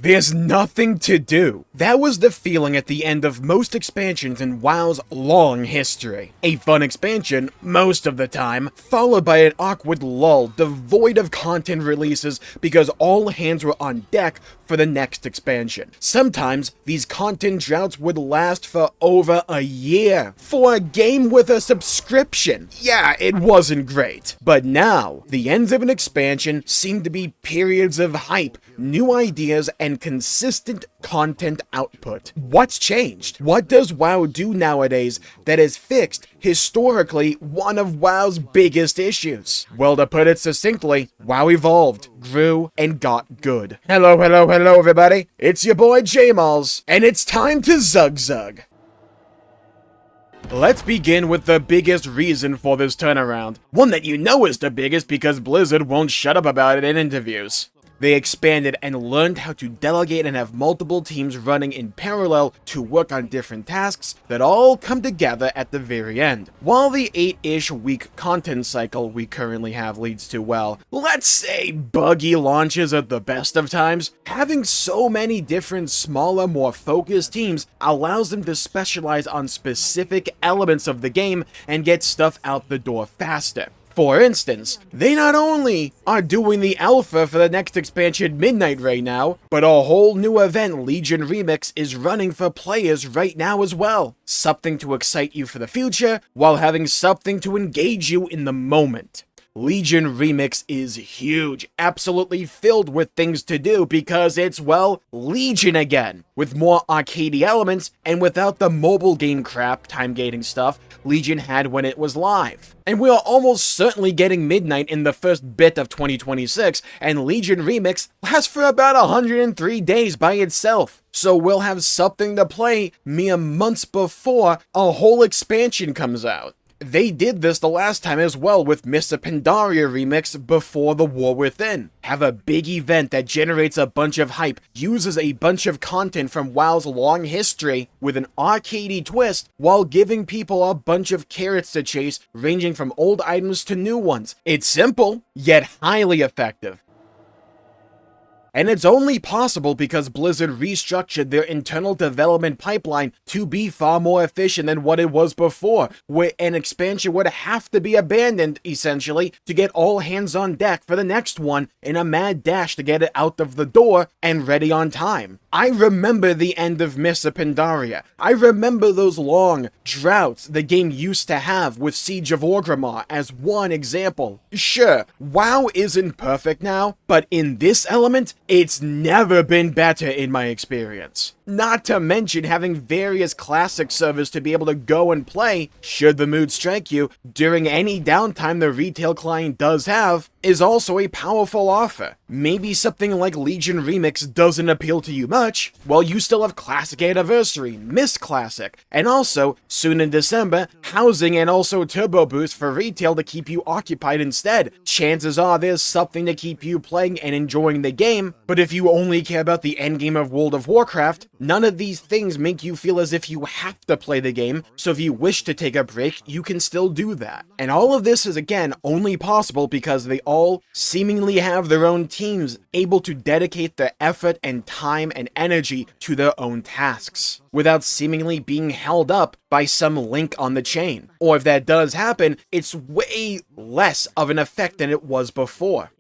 There's nothing to do. That was the feeling at the end of most expansions in WoW's long history. A fun expansion, most of the time, followed by an awkward lull devoid of content releases because all hands were on deck for the next expansion. Sometimes, these content droughts would last for over a year. For a game with a subscription. Yeah, it wasn't great. But now, the ends of an expansion seem to be periods of hype, new ideas, and consistent content output. What's changed? What does WoW do nowadays that has fixed, historically, one of WoW's biggest issues? Well, to put it succinctly, WoW evolved, grew, and got good. Hello, everybody. It's your boy Jmulls, and it's time to Zug. Let's begin with the biggest reason for this turnaround. One that you know is the biggest because Blizzard won't shut up about it in interviews. They expanded and learned how to delegate and have multiple teams running in parallel to work on different tasks that all come together at the very end. While the 8-ish week content cycle we currently have leads to, well, let's say buggy launches at the best of times, having so many different smaller, more focused teams allows them to specialize on specific elements of the game and get stuff out the door faster. For instance, they not only are doing the alpha for the next expansion Midnight right now, but a whole new event, Legion Remix, is running for players right now as well. Something to excite you for the future, while having something to engage you in the moment. Legion Remix is huge, absolutely filled with things to do because it's, well, Legion again, with more arcadey elements and without the mobile game crap, time gating stuff, Legion had when it was live. And we are almost certainly getting Midnight in the first bit of 2026, and Legion Remix lasts for about 103 days by itself. So we'll have something to play mere months before a whole expansion comes out. They did this the last time as well with Mr. Pandaria Remix before the War Within. Have a big event that generates a bunch of hype, uses a bunch of content from WoW's long history with an arcadey twist, while giving people a bunch of carrots to chase, ranging from old items to new ones. It's simple, yet highly effective. And it's only possible because Blizzard restructured their internal development pipeline to be far more efficient than what it was before, where an expansion would have to be abandoned, essentially, to get all hands on deck for the next one in a mad dash to get it out of the door and ready on time. I remember the end of Mr. Pandaria. I remember those long droughts the game used to have with Siege of Orgrimmar as one example. Sure, WoW isn't perfect now, but in this element, it's never been better in my experience. Not to mention having various classic servers to be able to go and play, should the mood strike you, during any downtime the retail client does have, is also a powerful offer. Maybe something like Legion Remix doesn't appeal to you much, well, you still have Classic Anniversary, Mist Classic, and also, soon in December, Housing and also Turbo Boost for retail to keep you occupied instead. Chances are there's something to keep you playing and enjoying the game, but if you only care about the endgame of World of Warcraft, none of these things make you feel as if you have to play the game, so if you wish to take a break, you can still do that. And all of this is, again, only possible because they all seemingly have their own teams able to dedicate their effort and time and energy to their own tasks, without seemingly being held up by some link on the chain. Or if that does happen, it's way less of an effect than it was before.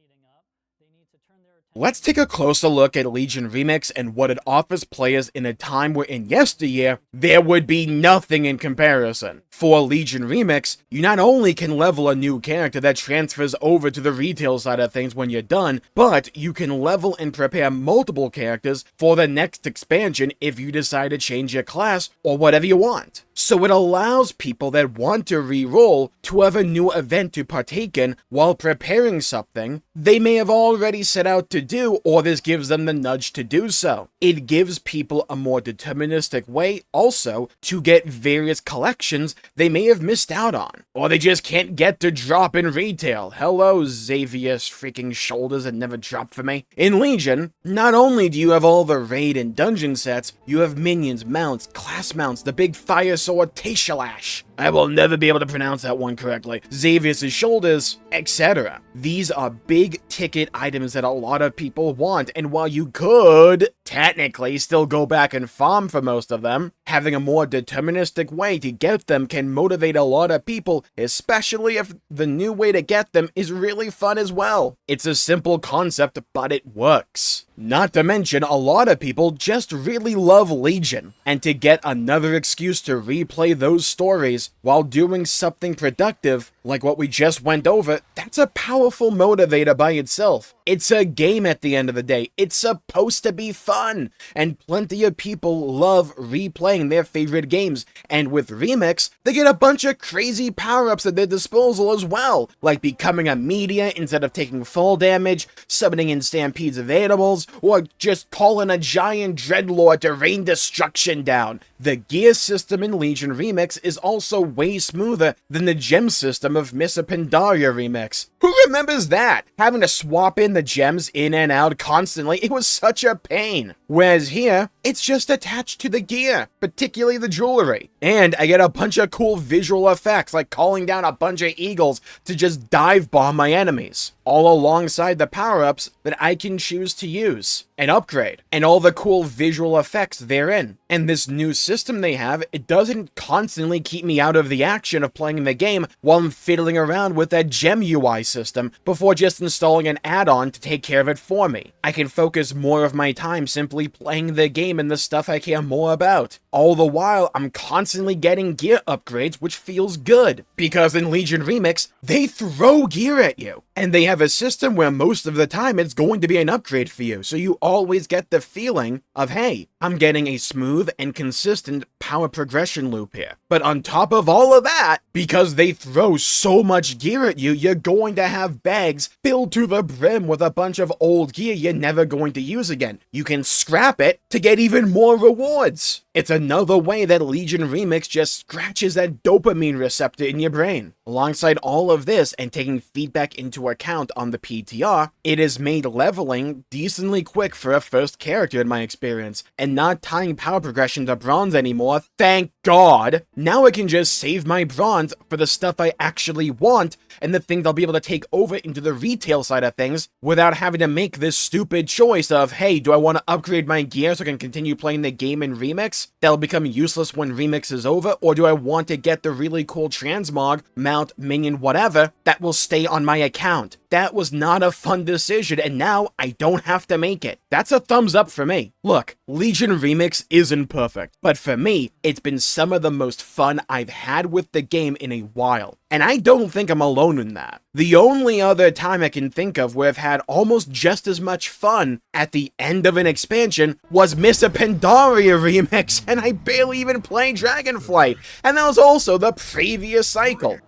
Let's take a closer look at Legion Remix and what it offers players in a time where in yesteryear, there would be nothing in comparison. For Legion Remix, you not only can level a new character that transfers over to the retail side of things when you're done, but you can level and prepare multiple characters for the next expansion if you decide to change your class or whatever you want. So it allows people that want to re-roll to have a new event to partake in while preparing something they may have already set out to do, or this gives them the nudge to do so. It gives people a more deterministic way also to get various collections they may have missed out on, or they just can't get to drop in retail. Hello, Xavier's freaking shoulders that never drop for me. In Legion, not only do you have all the raid and dungeon sets, you have minions, mounts, class mounts, the big fire sword Teshalash. I will never be able to pronounce that one correctly. Xavier's shoulders, etc. These are big ticket items that a lot of people want, and while you could technically still go back and farm for most of them. Having a more deterministic way to get them can motivate a lot of people, especially if the new way to get them is really fun as well. It's a simple concept, but it works. Not to mention, a lot of people just really love Legion, and to get another excuse to replay those stories while doing something productive, like what we just went over, that's a powerful motivator by itself. It's a game at the end of the day. It's supposed to be fun, and plenty of people love replaying their favorite games, and with Remix, they get a bunch of crazy power-ups at their disposal as well, like becoming a media instead of taking full damage, summoning in Stampede's availables, or just calling a giant dreadlord to rain destruction down. The gear system in Legion Remix is also way smoother than the gem system of Missa Pandaria Remix. Who remembers that? Having to swap in the gems in and out constantly, it was such a pain. Whereas here, it's just attached to the gear, particularly the jewelry. And I get a bunch of cool visual effects, like calling down a bunch of eagles to just dive bomb my enemies, all alongside the power-ups that I can choose to use and upgrade, and all the cool visual effects therein. And this new system they have, it doesn't constantly keep me out of the action of playing the game while I'm fiddling around with that gem UI system before just installing an add-on to take care of it for me. I can focus more of my time simply playing the game and the stuff I care more about. All the while, I'm constantly getting gear upgrades, which feels good, because in Legion Remix, they throw gear at you, and they have a system where most of the time it's going to be an upgrade for you, so you always get the feeling of, hey, I'm getting a smooth and consistent power progression loop here. But on top of all of that, because they throw so much gear at you, you're going to have bags filled to the brim with a bunch of old gear you're never going to use again. You can scrap it to get even more rewards. It's another way that Legion Remix just scratches that dopamine receptor in your brain. Alongside all of this and taking feedback into account on the PTR, it has made leveling decently quick for a first character in my experience, and not tying power progression to bronze anymore, thank God. Now I can just save my bronze for the stuff I actually want, and the things I'll be able to take over into the retail side of things without having to make this stupid choice of, hey, do I want to upgrade my gear so I can continue playing the game in Remix? That'll become useless when Remix is over, or do I want to get the really cool transmog, mount, minion, whatever, that will stay on my account? That was not a fun decision, and now I don't have to make it. That's a thumbs up for me. Look, Legion Remix isn't perfect, but for me, it's been some of the most fun I've had with the game in a while. And I don't think I'm alone in that. The only other time I can think of where I've had almost just as much fun at the end of an expansion was Missa Pandaria Remix, and I barely even played Dragonflight, and that was also the previous cycle.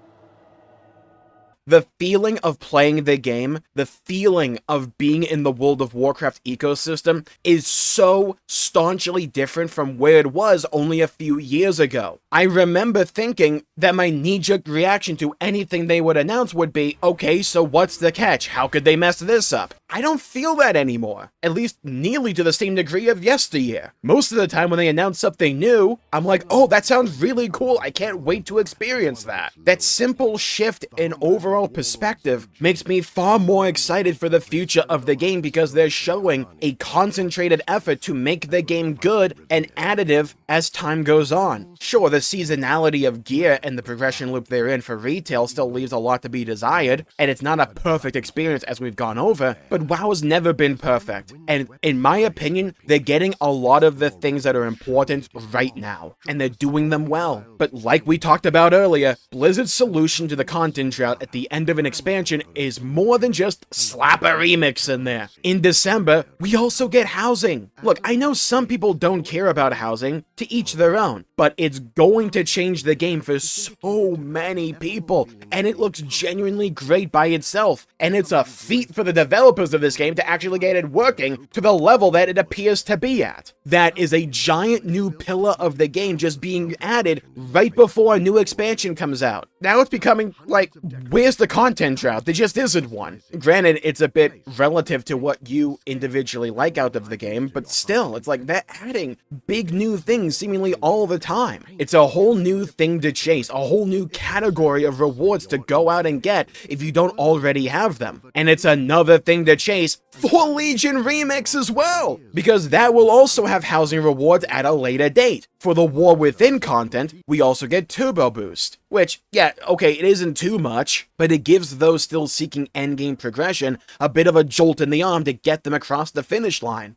The feeling of playing the game, the feeling of being in the World of Warcraft ecosystem is so staunchly different from where it was only a few years ago. I remember thinking that my knee-jerk reaction to anything they would announce would be, okay, so what's the catch? How could they mess this up? I don't feel that anymore, at least nearly to the same degree of yesteryear. Most of the time when they announce something new, I'm like, oh, that sounds really cool, I can't wait to experience that. That simple shift in overall perspective makes me far more excited for the future of the game because they're showing a concentrated effort to make the game good and additive as time goes on. Sure, the seasonality of gear and the progression loop they're in for retail still leaves a lot to be desired, and it's not a perfect experience as we've gone over, but WoW has never been perfect, and in my opinion, they're getting a lot of the things that are important right now, and they're doing them well. But like we talked about earlier, Blizzard's solution to the content drought at the end of an expansion is more than just slap a remix in there. In December, we also get housing. Look, I know some people don't care about housing, to each their own, but it's going to change the game for so many people, and it looks genuinely great by itself, and it's a feat for the developers of this game to actually get it working to the level that it appears to be at. That is a giant new pillar of the game just being added right before a new expansion comes out. now it's becoming like, where's the content drought? There just isn't one. Granted, it's a bit relative to what you individually like out of the game, but still, it's like they're adding big new things seemingly all the time. It's a whole new thing to chase, a whole new category of rewards to go out and get if you don't already have them. And it's another thing to chase for Legion Remix as well, because that will also have housing rewards at a later date. For the War Within content, we also get Turbo Boost, which, yeah, okay, it isn't too much, but it gives those still seeking endgame progression a bit of a jolt in the arm to get them across the finish line.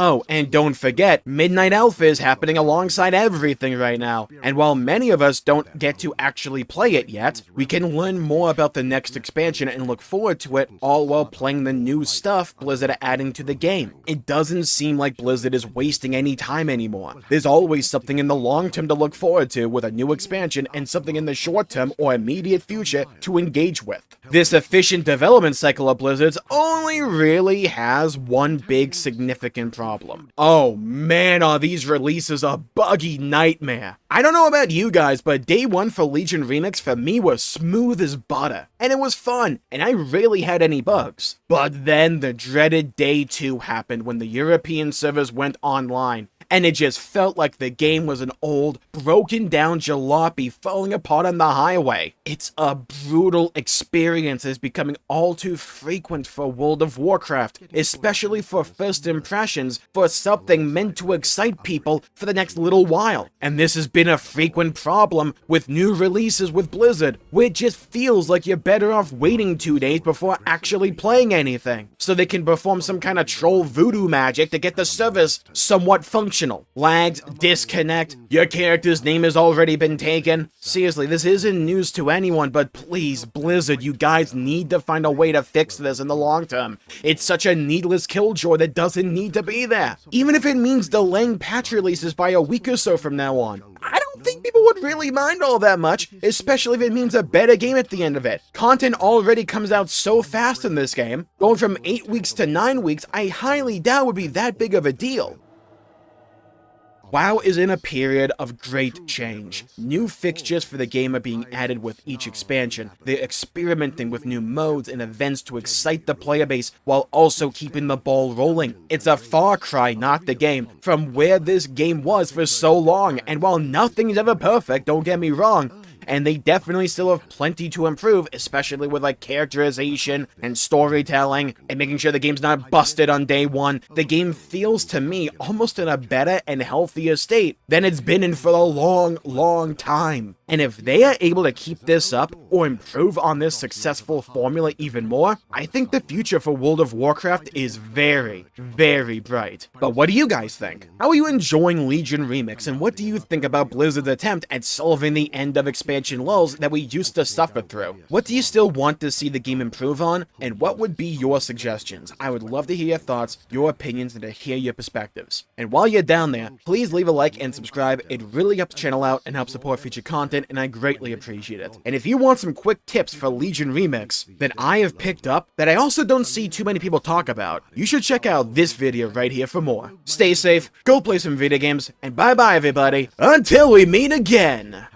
Oh, and don't forget, Midnight Alpha is happening alongside everything right now, and while many of us don't get to actually play it yet, we can learn more about the next expansion and look forward to it, all while playing the new stuff Blizzard are adding to the game. It doesn't seem like Blizzard is wasting any time anymore. There's always something in the long term to look forward to with a new expansion, and something in the short term or immediate future to engage with. This efficient development cycle of Blizzard's only really has one big significant problem. Oh man, are these releases a buggy nightmare. I don't know about you guys, but day one for Legion Remix for me was smooth as butter. And it was fun, and I rarely had any bugs. But then the dreaded day 2 happened when the European servers went online. And it just felt like the game was an old, broken down jalopy falling apart on the highway. It's a brutal experience that is becoming all too frequent for World of Warcraft, especially for first impressions for something meant to excite people for the next little while. And this has been a frequent problem with new releases with Blizzard, where it just feels like you're better off waiting 2 days before actually playing anything, so they can perform some kind of troll voodoo magic to get the servers somewhat functional. Lags, disconnect, your character's name has already been taken. Seriously, this isn't news to anyone, but please, Blizzard, you guys need to find a way to fix this in the long term. It's such a needless killjoy that doesn't need to be there. Even if it means delaying patch releases by a week or so from now on. I don't think people would really mind all that much, especially if it means a better game at the end of it. Content already comes out so fast in this game. Going from 8 weeks to 9 weeks, I highly doubt would be that big of a deal. WoW is in a period of great change. New fixtures for the game are being added with each expansion. They're experimenting with new modes and events to excite the player base while also keeping the ball rolling. It's a far cry, not the game, from where this game was for so long, and while nothing's ever perfect, don't get me wrong, and they definitely still have plenty to improve, especially with like characterization and storytelling and making sure the game's not busted on day one. The game feels to me almost in a better and healthier state than it's been in for a long time. And if they are able to keep this up or improve on this successful formula even more, I think the future for World of Warcraft is very bright. But what do you guys think? How are you enjoying Legion Remix, and what do you think about Blizzard's attempt at solving the end of expansion lulls that we used to suffer through? What do you still want to see the game improve on, and what would be your suggestions? I would love to hear your thoughts, your opinions, and to hear your perspectives. And while you're down there, please leave a like and subscribe. It really helps the channel out and helps support future content, and I greatly appreciate it. And if you want some quick tips for Legion Remix that I have picked up that I also don't see too many people talk about, you should check out this video right here for more. Stay safe, go play some video games, and bye bye everybody, until we meet again!